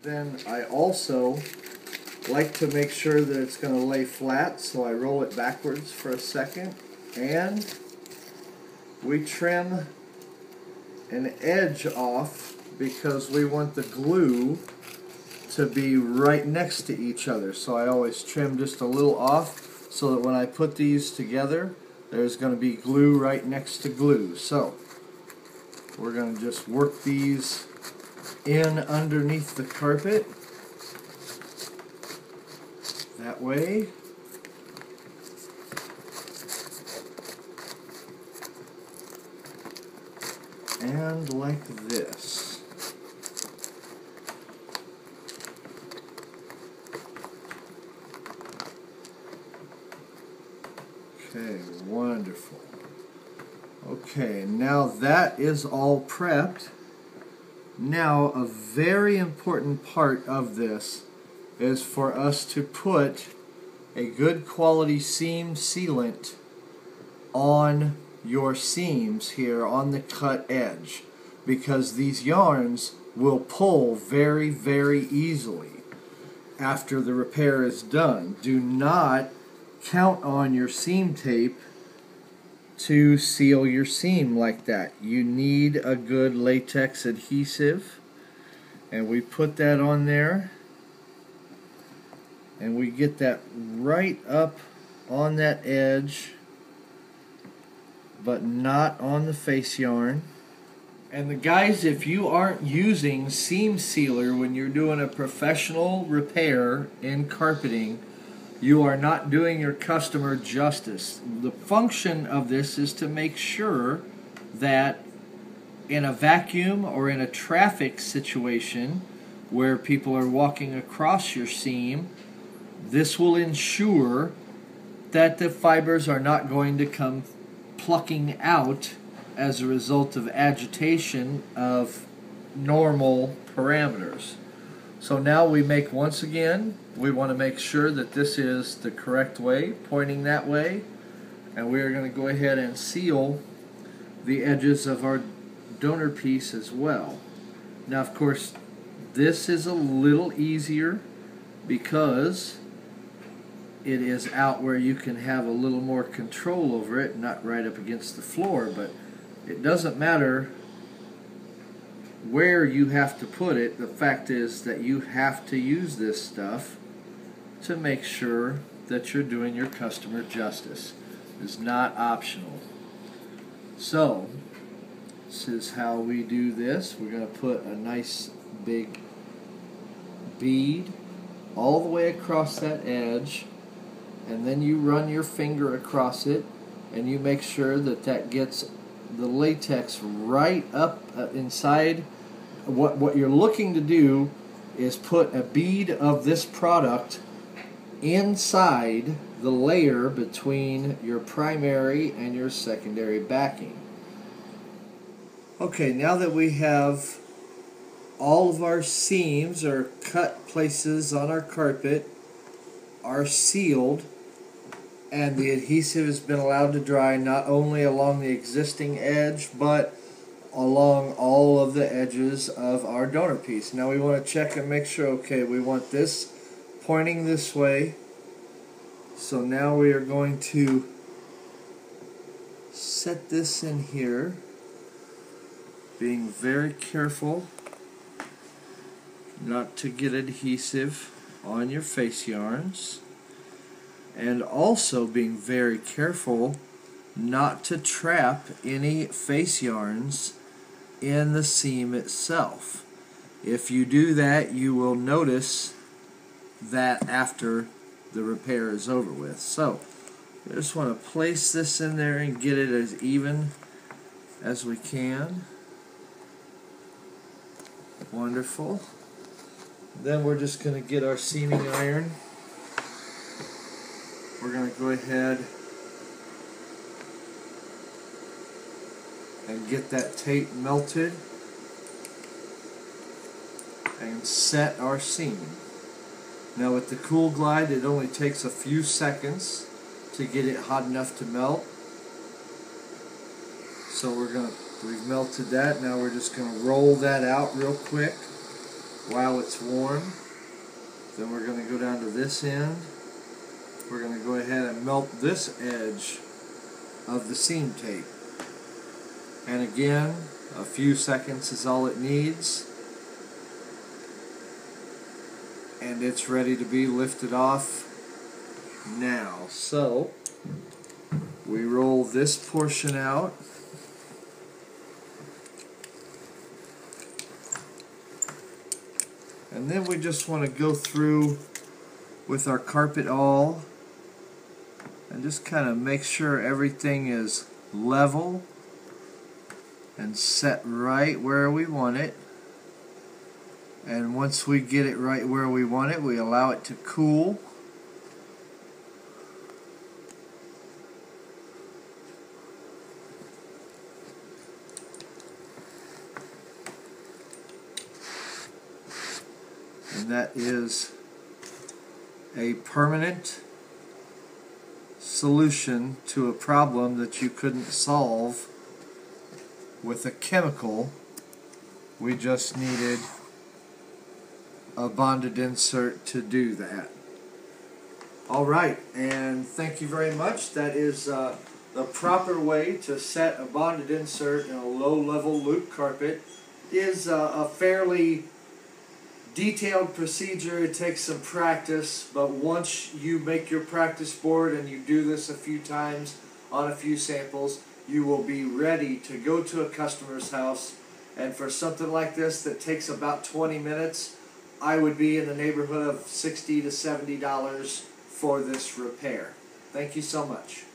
Then I also like to make sure that it's going to lay flat, so I roll it backwards for a second, and we trim an edge off because we want the glue to be right next to each other. So I always trim just a little off so that when I put these together, there's going to be glue right next to glue. So we're going to just work these in underneath the carpet that way. And like this. Okay, wonderful. Okay, now that is all prepped. Now, a very important part of this is for us to put a good quality seam sealant on your seams here on the cut edge, because these yarns will pull very, very easily after the repair is done. Do not count on your seam tape to seal your seam like that. You need a good latex adhesive, and we put that on there, and we get that right up on that edge, but not on the face yarn. And the guys, if you aren't using seam sealer when you're doing a professional repair in carpeting, you are not doing your customer justice. The function of this is to make sure that in a vacuum or in a traffic situation where people are walking across your seam, this will ensure that the fibers are not going to come plucking out as a result of agitation of normal parameters. So now we make, once again, we want to make sure that this is the correct way, pointing that way, and we are going to go ahead and seal the edges of our donor piece as well. Now, of course, this is a little easier because it is out where you can have a little more control over it, not right up against the floor, but it doesn't matter where you have to put it. The fact is that you have to use this stuff to make sure that you're doing your customer justice. It's not optional. So, this is how we do this. We're going to put a nice big bead all the way across that edge, and then you run your finger across it, and you make sure that that gets the latex right up inside. What you're looking to do is put a bead of this product inside the layer between your primary and your secondary backing. Okay, now that we have all of our seams or cut places on our carpet are sealed, and the adhesive has been allowed to dry not only along the existing edge but along all of the edges of our donor piece. Now we want to check and make sure, okay, we want this pointing this way. So now we are going to set this in here, being very careful not to get adhesive on your face yarns, and also being very careful not to trap any face yarns in the seam itself. If you do that, you will notice that after the repair is over with. So I just want to place this in there and get it as even as we can. Wonderful. Then we're just going to get our seaming iron. We're going to go ahead and get that tape melted and set our seam. Now with the Cool Glide, it only takes a few seconds to get it hot enough to melt. So we've melted that. Now we're just going to roll that out real quick. while it's warm. Then we're going to go down to this end. We're going to go ahead and melt this edge of the seam tape. And again, a few seconds is all it needs. And it's ready to be lifted off now. So, we roll this portion out. And then we just want to go through with our carpet awl and just kind of make sure everything is level and set right where we want it. And once we get it right where we want it, we allow it to cool. And that is a permanent solution to a problem that you couldn't solve with a chemical. We just needed a bonded insert to do that. Alright, and thank you very much. That is the proper way to set a bonded insert in a low-level loop carpet. It is a fairly detailed procedure. It takes some practice, but once you make your practice board and you do this a few times on a few samples, you will be ready to go to a customer's house. And for something like this that takes about 20 minutes, I would be in the neighborhood of $60 to $70 for this repair. Thank you so much.